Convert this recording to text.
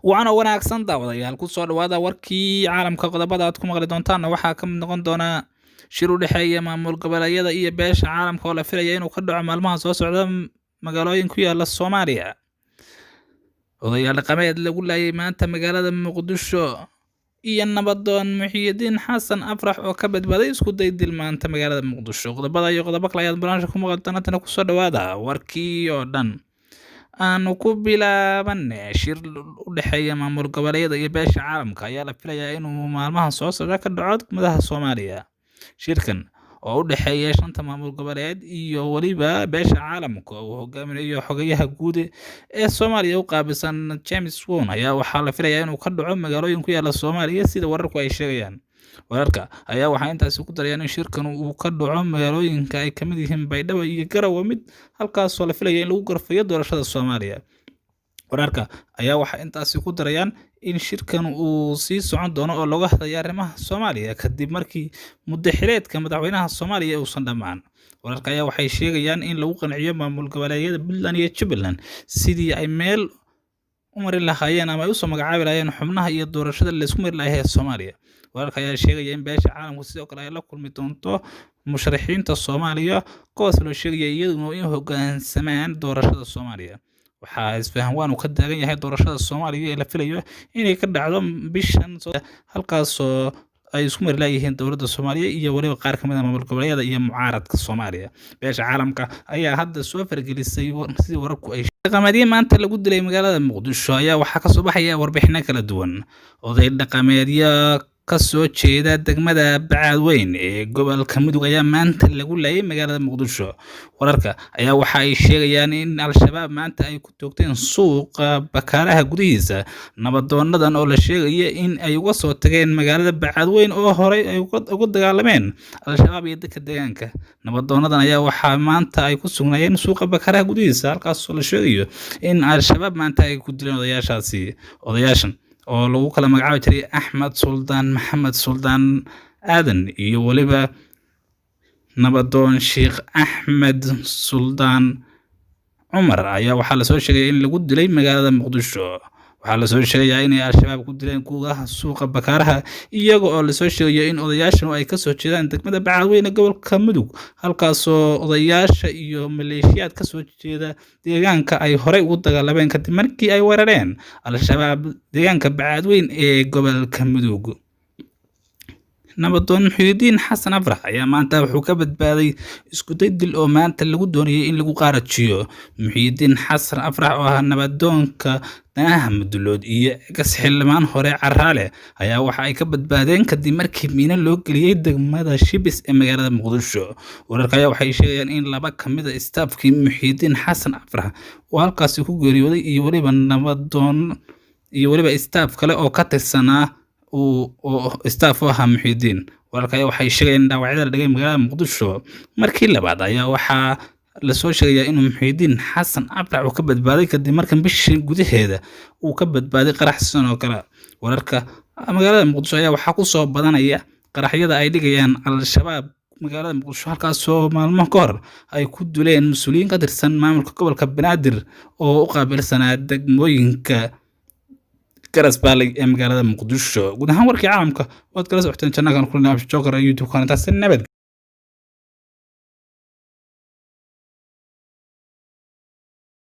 Waxaana wanaagsan daawadayaal ku soo dhawaada warkii caalamka qodobada aad ku maqli doontaan waxaa ka mid noqon doona shir u dhexeeya maamul goboleedyada iyo beesha caalamka oo la filayo inuu ka dhaco maalmaha soo socda magaalooyin ku yaala Soomaaliya. Odayaal dhaqameed lagu laayay maanta magaalada Muqdisho iyo nabadoon Muxyidiin Xasan Afrax oo ka badbaaday isku day dil maanta magaalada Muqdisho. Qodobada iyo qodobo kale ayaad barnaamijka ku maqli doontaan ku soo dhawaada warkii oo dhan. Aanu ku bilaabanay shir u dhexeeya maamul goboleedyada iyo beesha caalamka ayaa la filayaa inuu maalmaha soo socda ka dhaco gudaha Soomaaliya. Shirkan oo u dhexeeya shanta maamul goboleed iyo waliba beesha caalamka oo hogaaminayo xogayaha guud ee Soomaaliya u qaabilsan James Won ayaa waxaa la filayaa inuu ka dhaco magaalooyin ku yaala Soomaaliya sida wararku ay sheegayaan. Wararka ayaa waxaa intaasi ku darayaan in shirkan uu ka dhaco magaalooyinka ay kamid yihiin Baydhabo iyo Garowe mid halkaas oo la filayo in lagu gorfayo doorashada Soomaaliya. Wararka ayaa waxaa intaasi ku darayaan in shirkan uu sii socon doono oo laga hadlayo arrimaha Soomaaliya kadib markii muddo xileedka madaxweynaha Soomaaliya uusan dhammaan. Wararka ayaa waxay sheegayaan in lagu qanciyo maamul goboleedyada Puntland iyo Jubbaland sidii ay meel u mari lahaayeen ama ay u soo magacaabi lahaayeen xubnaha iyo doorashada la isku mari lahaa ee Soomaaliya. Wararka ayaa sheegaya in beesha caalamku sidoo kale ay la kulmi doonto musharaxiinta Soomaaliya kuwaas loo sheegaya iyaduna in hoggaansamaan doorashada Soomaaliya. Waxaa isfahan waan uu ka taagan yahay doorashada Soomaaliya ee la filayo inay ka dhacdo bishan halkaas oo ay isku mari lahaayeen dowladda Soomaaliya iyo waliba qaar ka mid ah maamul goboleedyada iyo mucaaradka Soomaaliya. Beesha caalamka ayaa hadda soo fargelisay sidii wararku ay dhaqameedyo maanta lagu dilay magaalada Muqdisho ayaa waxaa ka soo baxaya warbixino kala duwan. Oday dhaqameedyo ka soo jeeda degmada Bacadweyn ee gobolka Mudug ayaa maanta lagu laayay magaalada Muqdisho. Wararka ayaa waxa ay sheegayaan in Al-Shabaab maanta ay ku toogteen suuqa Bakaaraha gudihiisa. Nabadoonadan oo la sheegaya in ay uga soo tageen magaalada Bacadweyn oo horey ay uga dagaalameen Al-Shabaab iyo dadka deegaanka. Nabadoonadan ayaa waxaa maanta ay ku sugnaayeen suuqa Bakaaraha gudihiisa halkaas oo la sheegayo in Al-Shabaab maanta ay ku dileen odayaashan oo lagu kala magacaabi jiray Axmed Suldaan Maxamed Suldaan Aadan iyo waliba nabadoon Sheekh Axmed Suldaan Cumar ayaa waxaa la soo sheegay in lagu dilay magaalada Muqdisho. Waxaa la soo sheegayaa in Al-Shabaab ku dileen gudaha suuqa Bakaaraha iyaga oo la soo sheegayo in odayaashan ay ka soo jeedaan degmada Bacadweyn ee gobolka Mudug halkaas oo odayaasha iyo maleeshiyaad ka soo jeeda deegaanka ay horey ugu dagaalameen kadib markii ay weerareen Al-Shabaab deegaanka Bacadweyn ee gobolka Mudug. Nabadoon Muxyidiin Xasan Afrax ayaa maanta wuxuu ka badbaaday isku day dil oo maanta lagu doonayay in lagu qaarajiyo. Muxyidiin Xasan Afrax oo ah nabadoonka danaha Mudulood iyo ex xildhibaan hore Caraale ayaa waxa ay ka badbaadeen kadib markii miino loo geliyay degmada Shibis ee magaalada Muqdisho. Wararka ayaa waxay sheegayaan in laba ka mid ah staafkii Muxyidiin Xasan Afrax oo halkaasi ku geeriyooday iyo waliba nabadoon iyo waliba staaf kale oo ka tirsanaa oo staaf u ahaa Muxyidiin. Wararka ayaa waxay sheegayaan in dhaawacyada la dhigay magaalada Muqdisho markii labaad ayaa waxaa la soo sheegayaa inuu Muxyidiin Xasan Afrax uu ka badbaaday kadib markii bishii gudaheeda uu ka badbaaday qarax sidan oo kale. Wararka magaalada Muqdisho ayaa waxaa ku soo badanaya qaraxyada ay dhigayaan Al-Shabaab magaalada Muqdisho halkaas oo maalmo ka hor ay ku dileen mas'uuliyiin ka tirsan maamulka gobolka Banaadir oo u qaabilsanaa degmooyinka Garas Valley ee magaalada Muqdisho. Guud ahaan warkii caalamka waad kala socoteen channel-kan kulina Joker YouTube-kan intaas nabad